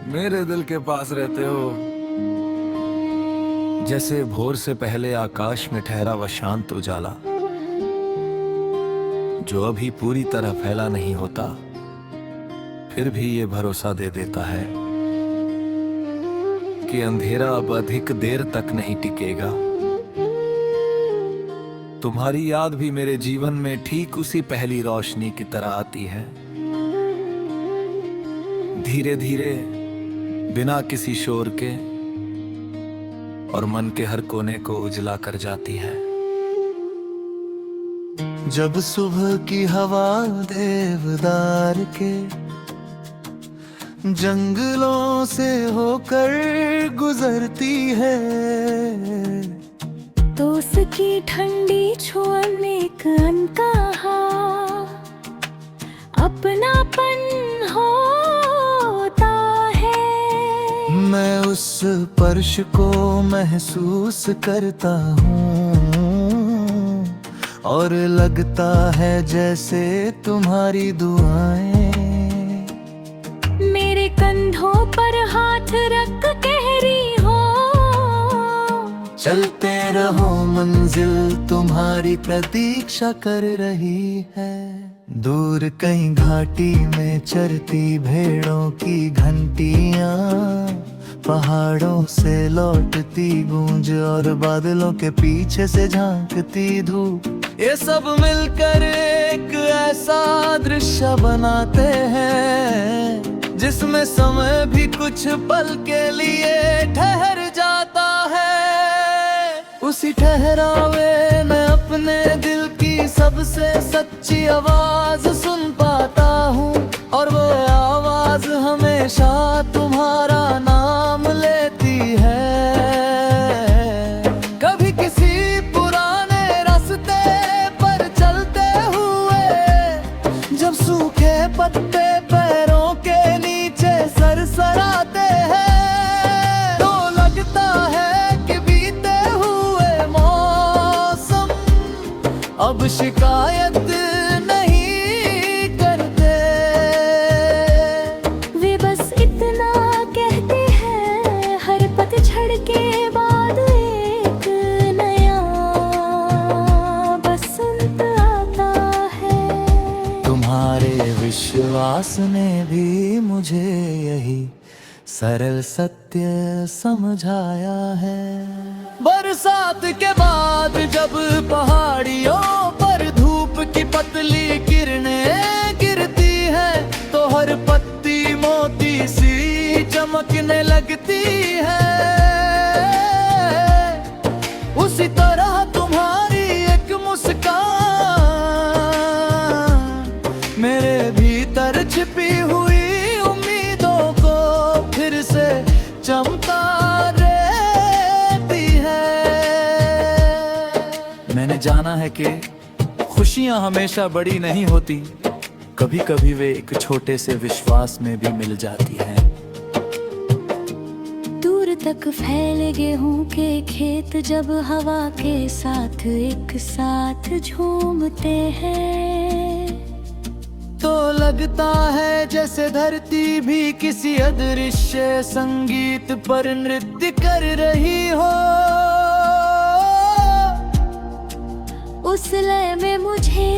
मेरे दिल के पास रहते हो, जैसे भोर से पहले आकाश में ठहरा वह शांत उजाला, जो अभी पूरी तरह फैला नहीं होता, फिर भी ये भरोसा दे देता है कि अंधेरा अब अधिक देर तक नहीं टिकेगा। तुम्हारी याद भी मेरे जीवन में ठीक उसी पहली रोशनी की तरह आती है, धीरे धीरे, बिना किसी शोर के, और मन के हर कोने को उजला कर जाती है। जब सुबह की हवा देवदार के जंगलों से होकर गुजरती है, तो उसकी ठंडी छुअन एक अनकहा अपनापन होता है। मैं उस स्पर्श को महसूस करता हूँ और लगता है जैसे तुम्हारी दुआएं मेरे कंधों पर हाथ रख कह रही हो, चलते रहो मंजिल तुम्हारी प्रतीक्षा कर रही है। दूर कहीं घाटी में चरती भेड़ों की घंटियां, पहाड़ों से लौटती गूंज और बादलों के पीछे से झांकती धूप, ये सब मिलकर एक ऐसा दृश्य बनाते हैं जिसमें समय भी कुछ पल के लिए ठहर जाता है। उसी ठहरावे में अपने दिल की सबसे सच्ची आवाज सुन पाता हूँ, और वो आवाज हमेशा तुम्हारा नाम लेती है। कभी किसी पुराने रास्ते पर चलते हुए, जब सूखे पत्ते पैरों के नीचे सरसराते हैं, तो लगता है कि बीते हुए मौसम अब शिकायत नहीं करते। वे बस इतना कहते हैं, हर पतझड़ के बाद एक नया बसंत आता है। तुम्हारे विश्वास ने भी मुझे यही सरल सत्य समझाया है। बरसात के बाद जब पहाड़ियों पर धूप की पतली किरणें गिरती है, तो हर पत्ती मोती सी चमकने लगती है। उसी तरह तुम्हारी एक मुस्कान मेरे भीतर छिपी हुई उम्मीदों को फिर से चमका देती है। मैंने जाना है कि खुशियां हमेशा बड़ी नहीं होती, कभी कभी वे एक छोटे से विश्वास में भी मिल जाती हैं। दूर तक फैले गेहूं के खेत जब हवा के साथ एक साथ झूमते हैं, तो लगता है जैसे धरती भी किसी अदृश्य संगीत पर नृत्य कर रही हो। उस लय में मुझे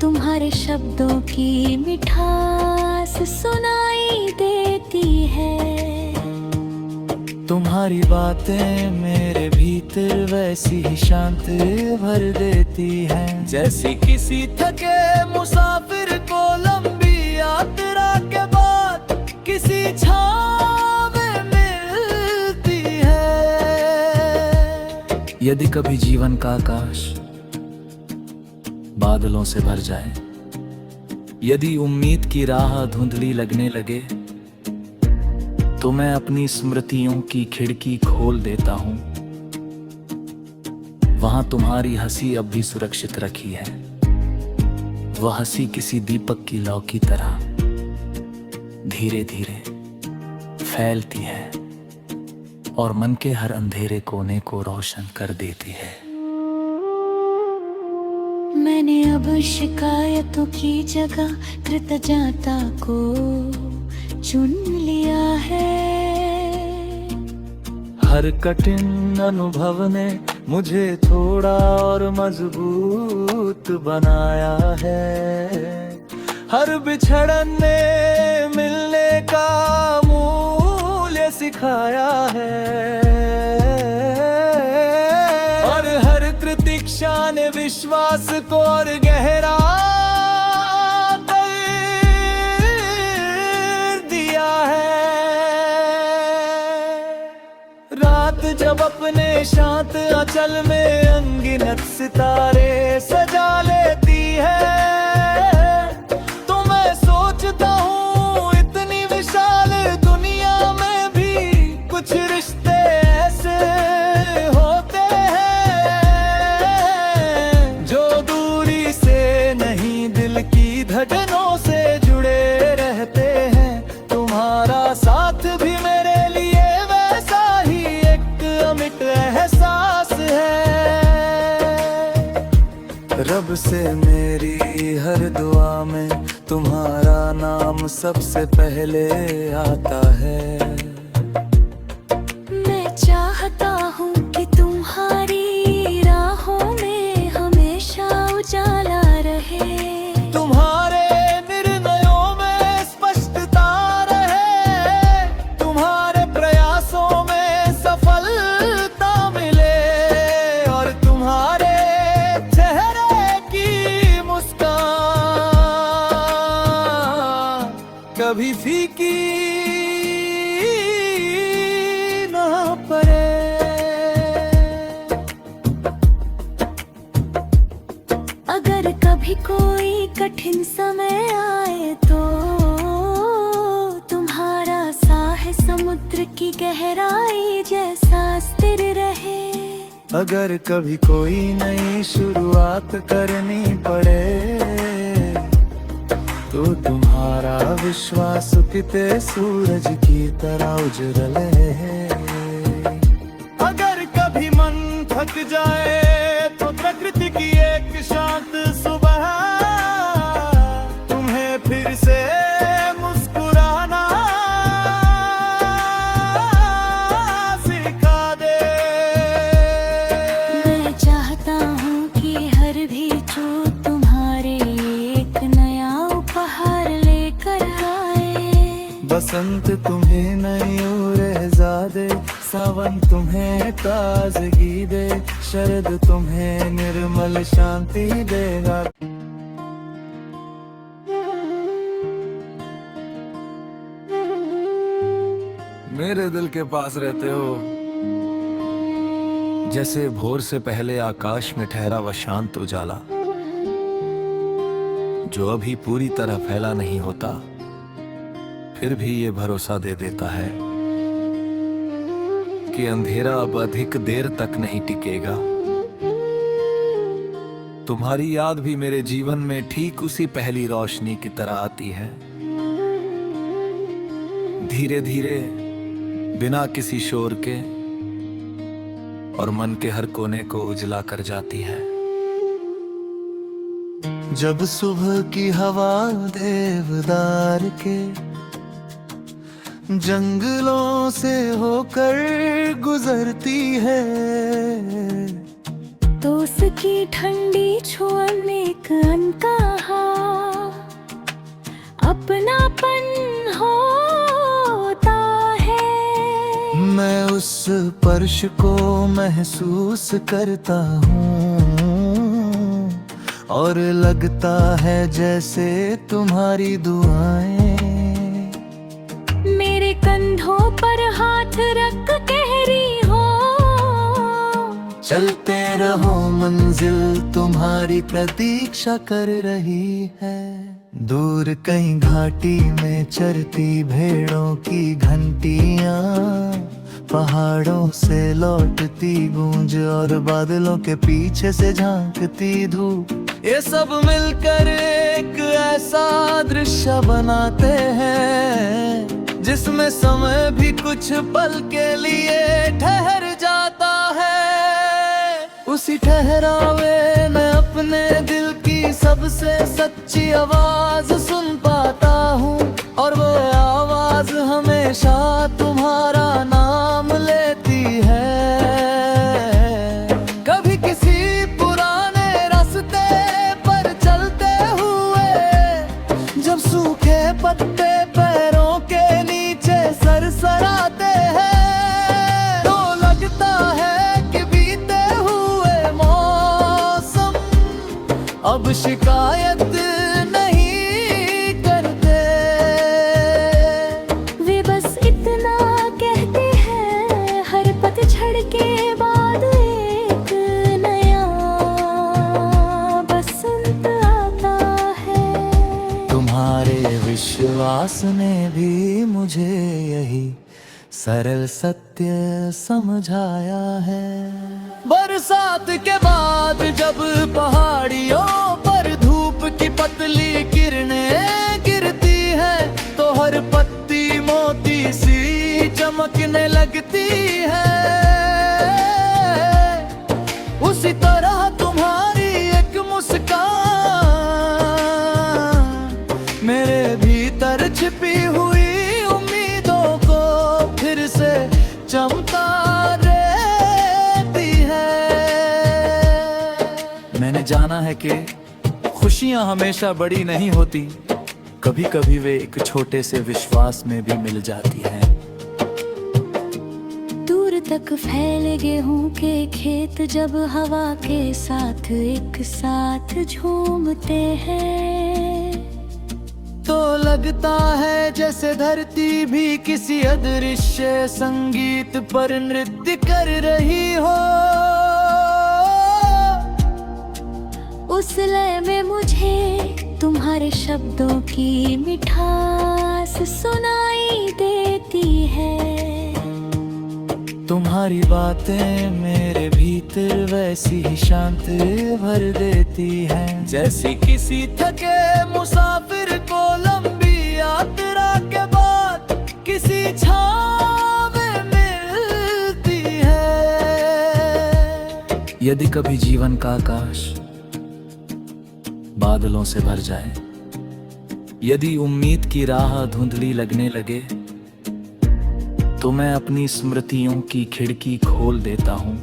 तुम्हारे शब्दों की मिठास सुनाई देती है। तुम्हारी बातें मेरे भीतर वैसी ही शांति भर देती हैं, जैसी किसी थके मुसाफिर को लंबी यात्रा के बाद किसी छाँव में मिलती है। यदि कभी जीवन का आकाश बादलों से भर जाए, यदि उम्मीद की राह धुंधली लगने लगे, तो मैं अपनी स्मृतियों की खिड़की खोल देता हूँ। वहां तुम्हारी हंसी अब भी सुरक्षित रखी है। वह हंसी किसी दीपक की लौ की तरह धीरे धीरे फैलती है और मन के हर अंधेरे कोने को रोशन कर देती है। मैंने अब शिकायतों की जगह कृतज्ञता को चुन लिया है। हर कठिन अनुभव ने मुझे थोड़ा और मजबूत बनाया है। हर बिछड़न ने मिलने का मूल्य सिखाया है। और हर प्रतीक्षा ने विश्वास को और गहरा कर दिया है। रात जब अपने शांत आंचल में अनगिनत सितारे सजा लेती है, तो मैं सोचता हूँ इतनी विशाल दुनिया में भी कुछ रिश्ते ऐसे होते हैं जो दूरी से नहीं दिल की धड़कनों से जुड़े रहते हैं। तुम्हारा साथ भी मेरे लिए वैसा ही एक अमिट एहसास है। रब से मेरी हर दुआ में तुम्हारा नाम सबसे पहले आता है। मैं चाहता हूँ कि तुम्हारी राहों में हमेशा उजाला रहे। तुम्हारे निर्णयों में स्पष्टता रहे। तुम्हारे प्रयासों में सफलता मिले। और तुम्हारे चेहरे की मुस्कान कभी फीकी ना पड़े। अगर कभी कोई कठिन समय आए तो तुम्हारा साह समुद्र की गहराई जैसा स्थिर रहे। अगर कभी कोई नई शुरुआत करनी पड़े तो तुम्हारा विश्वास किते सूरज की तरह उजल है। अगर कभी मन थक जाए तो प्रकृति की एक शांत सुबह तुम्हें फिर से मुस्कुराना सिखा दे। मैं चाहता हूँ कि हर भी जो तुम्हारे एक नया उपहार लेकर आए। बसंत तुम्हें नई उर्जा दे, सावन तुम्हें ताजगी दे, शरद तुम्हें निर्मल शांति देगा। मेरे दिल के पास रहते हो जैसे भोर से पहले आकाश में ठहरा वह शांत उजाला, जो अभी पूरी तरह फैला नहीं होता फिर भी ये भरोसा दे देता है कि अंधेरा अब अधिक देर तक नहीं टिकेगा। तुम्हारी याद भी मेरे जीवन में ठीक उसी पहली रोशनी की तरह आती है, धीरे धीरे बिना किसी शोर के, और मन के हर कोने को उजला कर जाती है। जब सुबह की हवा देवदार के जंगलों से होकर गुजरती है, तो उसकी ठंडी छुअन एक अनकहा अपनापन होता है। मैं उस स्पर्श को महसूस करता हूँ और लगता है जैसे तुम्हारी दुआएं मेरे कंधों पर हाथ रख कह रही हो, चलते रहो मंजिल तुम्हारी प्रतीक्षा कर रही है। दूर कहीं घाटी में चरती भेड़ों की घंटियां, पहाड़ों से लौटती गूंज और बादलों के पीछे से झांकती धूप, ये सब मिलकर एक ऐसा दृश्य बनाते हैं जिसमें समय भी कुछ पल के लिए ठहर जाता है। उसी ठहरावे में अपने दिल की सबसे सच्ची आवाज सुन पाता हूँ, और वो आवाज अब शिकायत नहीं करते। वे बस इतना कहते हैं, हर पतझड़ के बाद एक नया बसंत आता है। तुम्हारे विश्वास ने भी मुझे यही सरल सत्य समझाया है। बरसात के बाद जब पहाड़ियों पर धूप की पतली किरणें गिरती है, तो हर पत्ती मोती सी चमकने लगती है। उसी तरह तुम्हारी एक मुस्कान मेरे भीतर छिपी हुई उम्मीदों को फिर से चमका देती है। मैंने जाना है कि खुशियां हमेशा बड़ी नहीं होती, कभी कभी वे एक छोटे से विश्वास में भी मिल जाती हैं। दूर तक फैले गेहूं के खेत जब हवा के साथ एक साथ झूमते हैं, तो लगता है जैसे धरती भी किसी अदृश्य संगीत पर नृत्य कर रही हो। उस लय में मुझे तुम्हारे शब्दों की मिठास सुनाई देती है। तुम्हारी बातें मेरे भीतर वैसी ही शांति भर देती हैं, जैसी किसी थके मुसाफिर को लंबी यात्रा के बाद किसी छाँव में मिलती है। यदि कभी जीवन का आकाश बादलों से भर जाए, यदि उम्मीद की राह धुंधली लगने लगे, तो मैं अपनी स्मृतियों की खिड़की खोल देता हूं।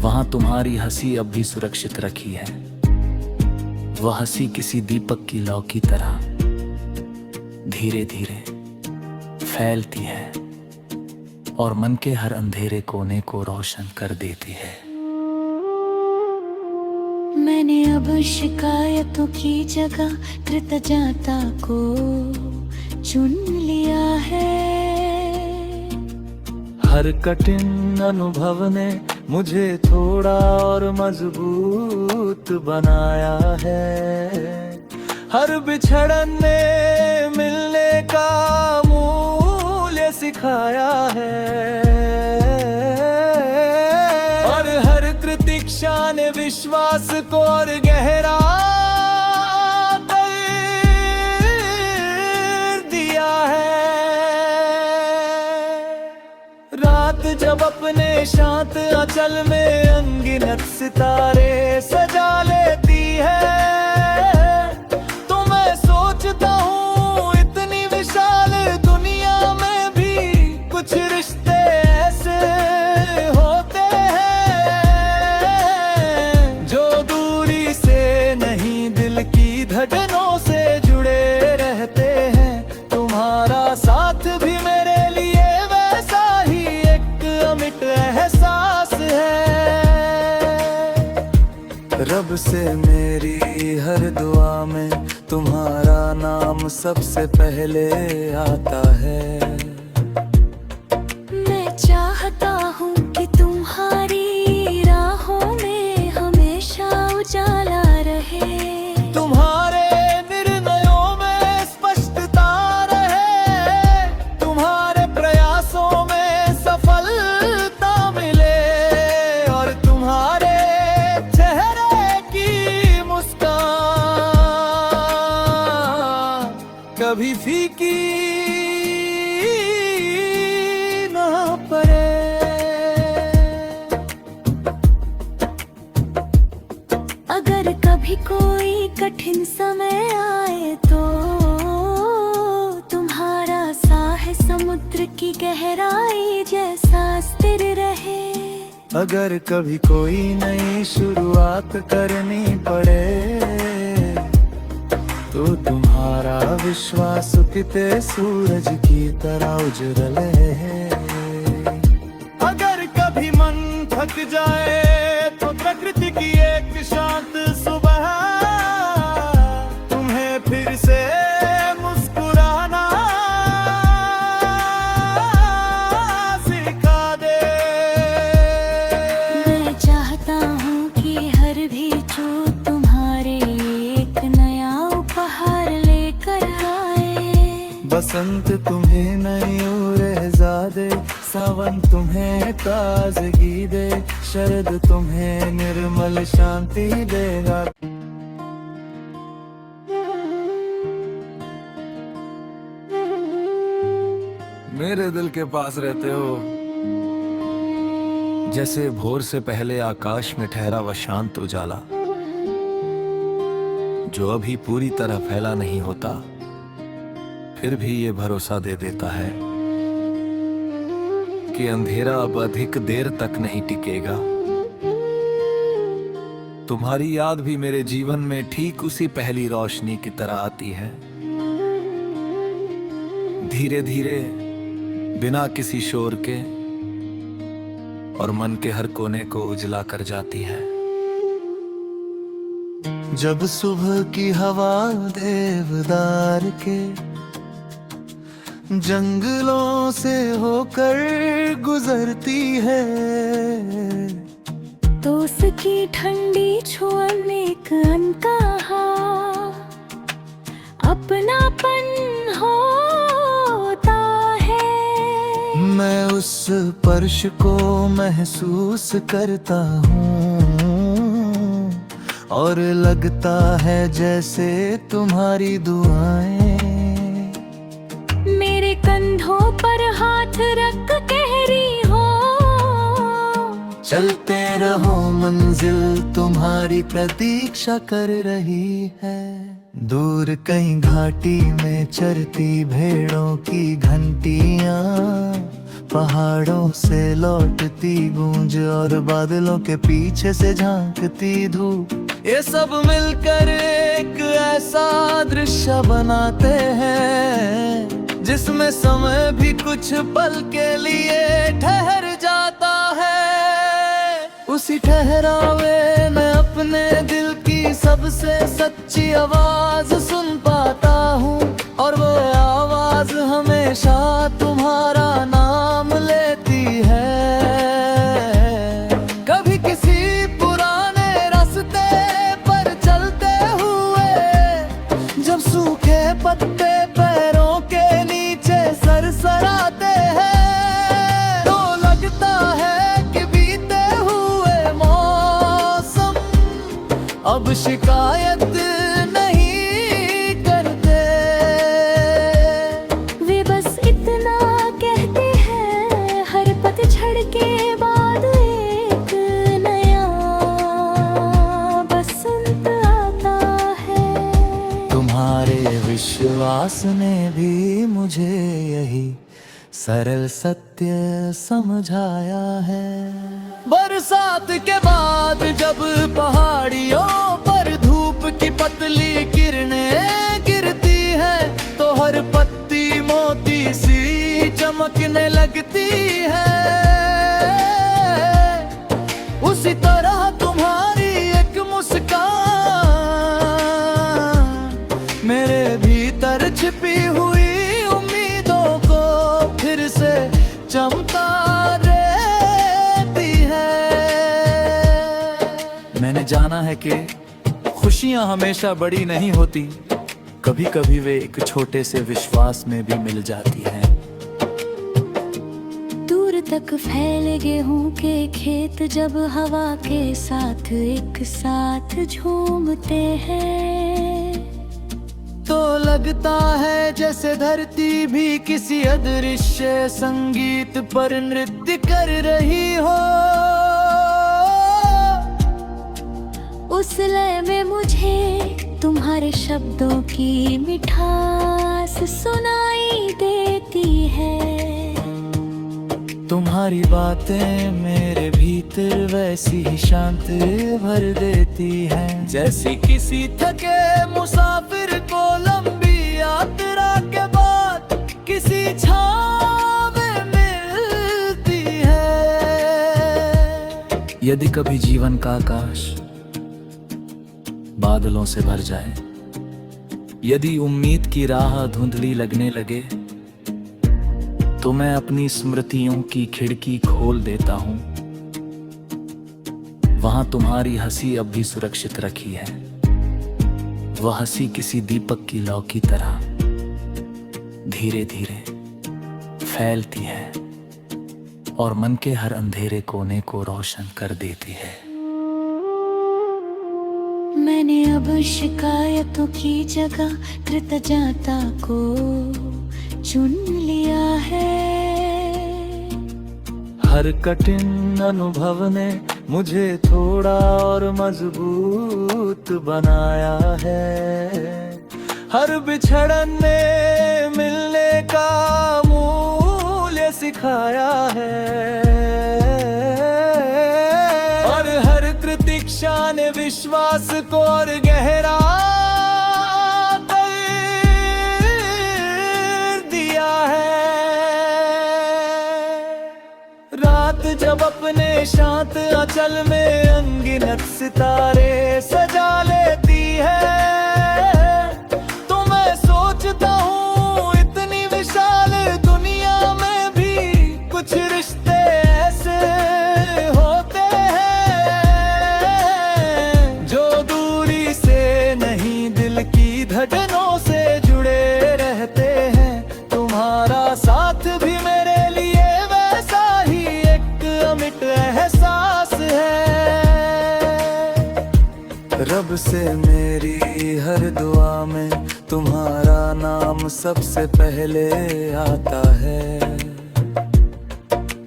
वहां तुम्हारी हंसी अब भी सुरक्षित रखी है। वह हंसी किसी दीपक की लौ की तरह धीरे धीरे फैलती है और मन के हर अंधेरे कोने को रोशन कर देती है। मैंने अब शिकायतों की जगह कृतज्ञता को चुन लिया है। हर कठिन अनुभव ने मुझे थोड़ा और मजबूत बनाया है। हर बिछड़न ने मिलने का मूल्य सिखाया है, और हर प्रतीक्षा ने विश्वास को और गहरा कर दिया है। रात जब अपने शांत आंचल में अनगिनत सितारे सजा लेती है, तो मैं सोचता हूँ इतनी विशाल दुनिया में भी कुछ रिश्ते ऐसे होते हैं जो दूरी से नहीं दिल की धड़कनों से जुड़े रहते हैं। तुम्हारा साथ भी मेरे लिए वैसा ही एक अमिट एहसास है। रब से मेरी हर दुआ में तुम्हारा नाम सबसे पहले आता है। मैं चाहता हूँ कि तुम्हारी राहों में हमेशा उजाला रहे। तुम्हारे निर्णयों में स्पष्टता रहे, तुम्हारे प्रयासों में सफलता मिले, और तुम्हारे चेहरे की मुस्कान कभी फीकी ना पड़े। अगर कभी कोई कठिन समय आए तो तुम्हारा साह समुद्र की गहराई जैसा स्थिर रहे। अगर कभी कोई नई शुरुआत करनी पड़े, तो तुम्हारा विश्वास किते सूरज की तरह उजल है। अगर कभी मन थक जाए तो प्रकृति की एक शांत बसंत तुम्हें नई ज़ादे, सावन तुम्हें ताजगी दे, शरद तुम्हें निर्मल शांति देगा। मेरे दिल के पास रहते हो जैसे भोर से पहले आकाश में ठहरा वह शांत उजाला, जो अभी पूरी तरह फैला नहीं होता, फिर भी ये भरोसा दे देता है कि अंधेरा अब अधिक देर तक नहीं टिकेगा। तुम्हारी याद भी मेरे जीवन में ठीक उसी पहली रोशनी की तरह आती है, धीरे धीरे बिना किसी शोर के, और मन के हर कोने को उजला कर जाती है। जब सुबह की हवा देवदार के जंगलों से होकर गुजरती है, तो उसकी ठंडी छुअन एक अनकहा अपनापन होता है। मैं उस स्पर्श को महसूस करता हूँ और लगता है जैसे तुम्हारी दुआएं मेरे कंधों पर हाथ रख कह रही हो, चलते रहो मंजिल तुम्हारी प्रतीक्षा कर रही है। दूर कहीं घाटी में चरती भेड़ों की घंटियां, पहाड़ों से लौटती गूंज और बादलों के पीछे से झांकती धूप, ये सब मिलकर एक ऐसा दृश्य बनाते हैं जिसमें समय भी कुछ पल के लिए ठहर जाता है। उसी ठहरावे में अपने दिल की सबसे सच्ची आवाज सुन पाता हूँ, और वो आवाज हमेशा तुम्हारा नाम लेती है। कभी किसी पुराने रास्ते पर चलते हुए जब सूखे पत्ते पैरों के नीचे सरसराते हैं, तो लगता है कि बीते हुए मौसम अब शिकायत नहीं करते। वे बस इतना कहते हैं, हर पतझड़ के बाद एक नया बसंत आता है। तुम्हारे विश्वास ने भी मुझे यही सरल सत्य समझाया है। बरसात के बाद जब पहाड़ियों पर धूप की पतली किरणें गिरती है, तो हर पत्ती मोती सी चमकने लगती है। उसी तरह तुम्हारी एक मुस्कान मेरे भीतर छिपी हुई उम्मीदों को फिर से चमका देती है। मैंने जाना है कि खुशियां हमेशा बड़ी नहीं होती, कभी कभी वे एक छोटे से विश्वास में भी मिल जाती हैं। दूर तक फैले गेहूं के खेत जब हवा के साथ एक साथ झूमते हैं, तो लगता है जैसे धरती भी किसी अदृश्य संगीत पर नृत्य कर रही हो। उस लय में मुझे तुम्हारे शब्दों की मिठास सुनाई देती है। तुम्हारी बातें मेरे भीतर वैसी ही शांति भर देती हैं, जैसी किसी थके मुसाफिर को लंबी यात्रा के बाद किसी छाँव में मिलती है। यदि कभी जीवन का आकाश बादलों से भर जाए, यदि उम्मीद की राह धुंधली लगने लगे, तो मैं अपनी स्मृतियों की खिड़की खोल देता हूँ। वहां तुम्हारी हंसी अब भी सुरक्षित रखी है। वह हंसी किसी दीपक की लौ की तरह धीरे धीरे फैलती है और मन के हर अंधेरे कोने को रोशन कर देती है। मैंने अब शिकायतों की जगह कृतज्ञता को चुन लिया है। हर कठिन अनुभव ने मुझे थोड़ा और मजबूत बनाया है। हर बिछड़न ने मिलने का मूल्य सिखाया है और हर प्रतीक्षा ने विश्वास को और गहरा कर दिया है। रात जब अपने शांत आंचल में अनगिनत सितारे सजा लेती है तो मैं सोचता हूँ इतनी विशाल दुनिया में भी कुछ रिश्ते ऐसे होते हैं जो दूरी से नहीं दिल की धड़कनों से जुड़े रहते हैं। तुम्हारा साथ भी मेरे लिए वैसा ही एक अमिट एहसास है। रब से मेरी हर दुआ में तुम्हारा नाम सबसे पहले आता है।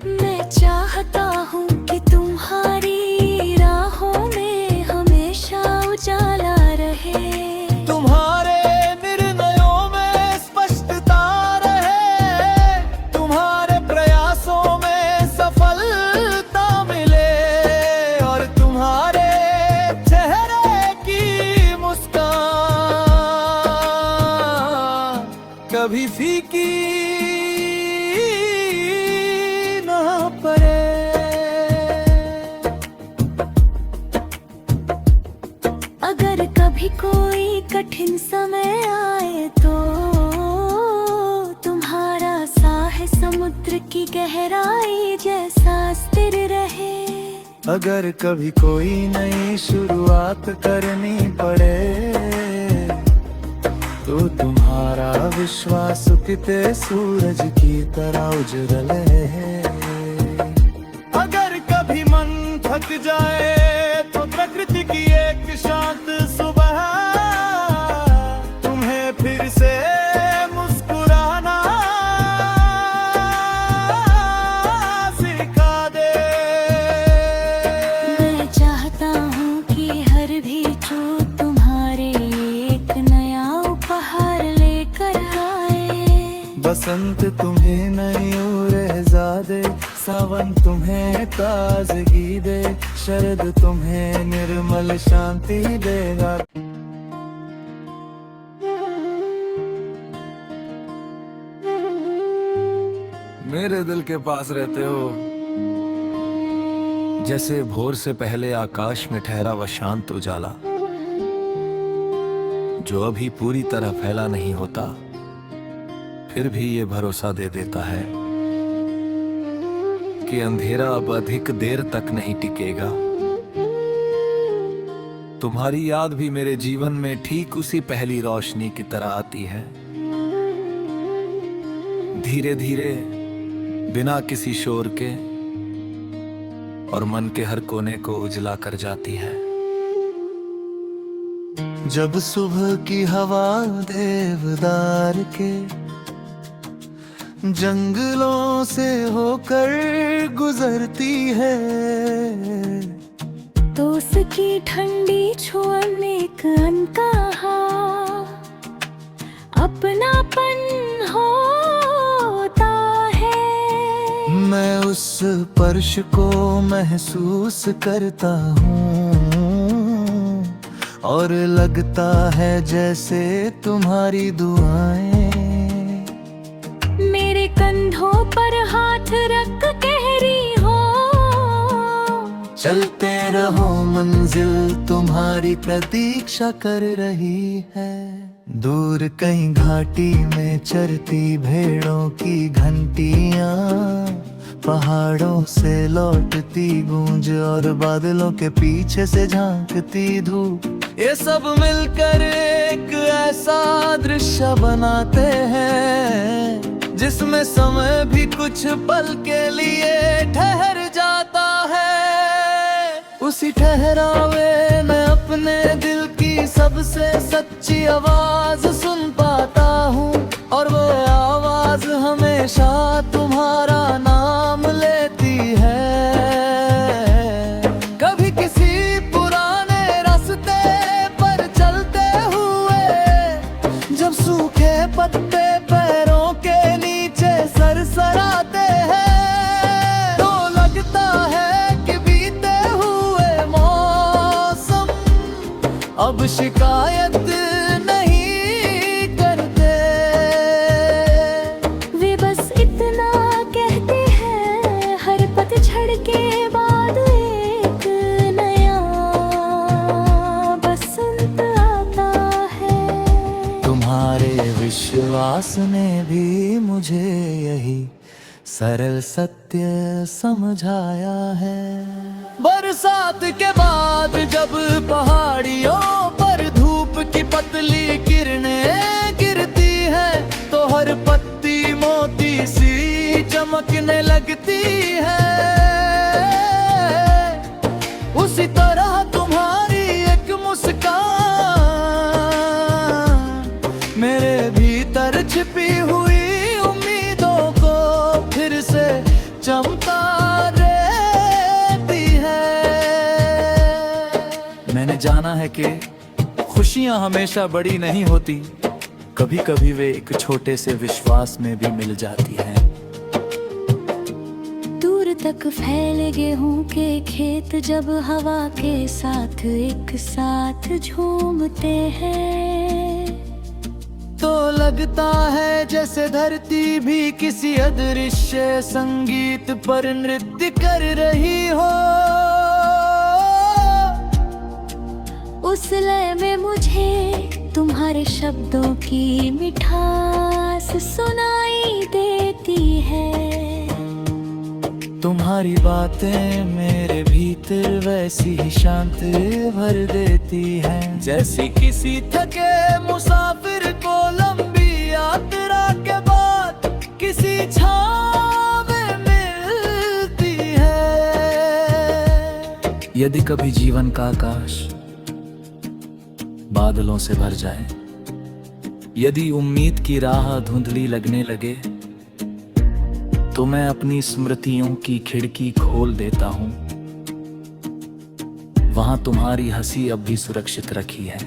मैं चाहता हूँ कि तुम्हारी राहों में हमेशा उजाला रहे। तुम्हारे निर्णयों में स्पष्टता रहे। तुम्हारे प्रयासों में सफलता मिले और तुम्हारे चेहरे की मुस्कान कभी फीकी ना पड़े। अगर कभी कोई कठिन समय आए तो तुम्हारा साह समुद्र की गहराई जैसा स्थिर रहे। अगर कभी कोई नई शुरुआत करनी पड़े तो तुम्हारा विश्वास किते सूरज की तरह उजल है। अगर कभी मन थक जाए तो प्रकृति की एक शांत सुबह तुम्हें फिर से मुस्कुराना सिखा दे। मैं चाहता हूँ कि हर भी चोट तुम्हारे एक नया उपहार लेकर आए। बसंत तुम्हें नई उर्जा दे, सावन तुम्हें ताजगी दे, शरद तुम्हें निर्मल शांति देगा। मेरे दिल के पास रहते हो जैसे भोर से पहले आकाश में ठहरा वह शांत उजाला जो अभी पूरी तरह फैला नहीं होता फिर भी ये भरोसा दे देता है कि अंधेरा अब अधिक देर तक नहीं टिकेगा। तुम्हारी याद भी मेरे जीवन में ठीक उसी पहली रोशनी की तरह आती है, धीरे धीरे बिना किसी शोर के, और मन के हर कोने को उजला कर जाती है। जब सुबह की हवा देवदार के जंगलों से होकर गुजरती है तो उसकी ठंडी छुअन एक अनकहा अपनापन होता है। मैं उस स्पर्श को महसूस करता हूँ और लगता है जैसे तुम्हारी दुआएं मेरे कंधों पर हाथ रख कह रही हो चलते रहो, मंजिल तुम्हारी प्रतीक्षा कर रही है। दूर कहीं घाटी में चरती भेड़ों की घंटियां पहाड़ों से लौटती गूंज और बादलों के पीछे से झांकती धूप, ये सब मिलकर एक ऐसा दृश्य बनाते हैं जिसमें समय भी कुछ पल के लिए ठहर जाता है। उसी ठहरावे में अपने दिल की सबसे सच्ची आवाज सुन पाता हूँ, और वो आवाज हमेशा तुम्हारा नाम लेती है। कभी किसी पुराने रास्ते पर चलते हुए जब सूखे पत्ते पैरों के नीचे सरसराते हैं, तो लगता है कि बीते हुए मौसम अब शिकायत नहीं करते। वे बस इतना कहते हैं, हर पतझड़ के बाद एक नया बसंत आता है। तुम्हारे विश्वास ने भी मुझे यही सरल सत्य समझाया है। बरसात के बाद जब पहाड़ियों पर धूप की पतली किरणें गिरती है, तो हर पत्ती मोती सी चमकने लगती है। उसी तरह तुम्हारी एक मुस्कान मेरे भीतर छिपी हुई उम्मीदों को फिर से चमका देती है। मैंने जाना है कि खुशियां हमेशा बड़ी नहीं होती, कभी कभी वे एक छोटे से विश्वास में भी मिल जाती हैं। दूर तक फैले गेहूं के खेत जब हवा के साथ एक साथ झूमते हैं, तो लगता है जैसे धरती भी किसी अदृश्य संगीत पर नृत्य कर रही हो। उस लय में मुझे तुम्हारे शब्दों की मिठास सुनाई देती है। तुम्हारी बातें मेरे भीतर वैसी ही शांति भर देती हैं, जैसी किसी थके मुसाफिर को लंबी यात्रा के बाद किसी छाँव में मिलती है। यदि कभी जीवन का आकाश बादलों से भर जाए, यदि उम्मीद की राह धुंधली लगने लगे, तो मैं अपनी स्मृतियों की खिड़की खोल देता हूँ। वहां तुम्हारी हंसी अब भी सुरक्षित रखी है।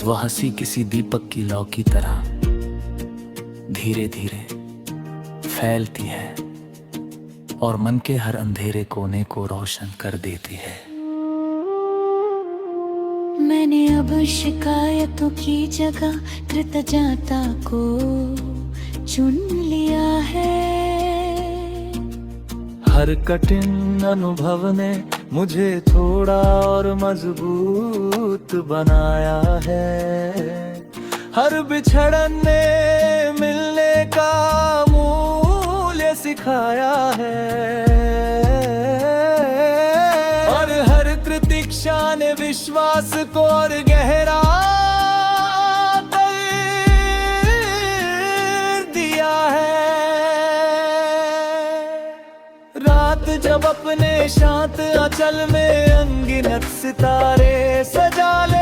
वह हंसी किसी दीपक की लौ की तरह धीरे धीरे फैलती है और मन के हर अंधेरे कोने को रोशन कर देती है। मैंने अब शिकायतों की जगह कृतज्ञता को चुन लिया है। हर कठिन अनुभव ने मुझे थोड़ा और मजबूत बनाया है। हर बिछड़न ने मिलने का मूल्य सिखाया है, और हर प्रतीक्षा ने विश्वास को और गहरा कर दिया है। रात जब अपने शांत आंचल में अनगिनत सितारे सजा ले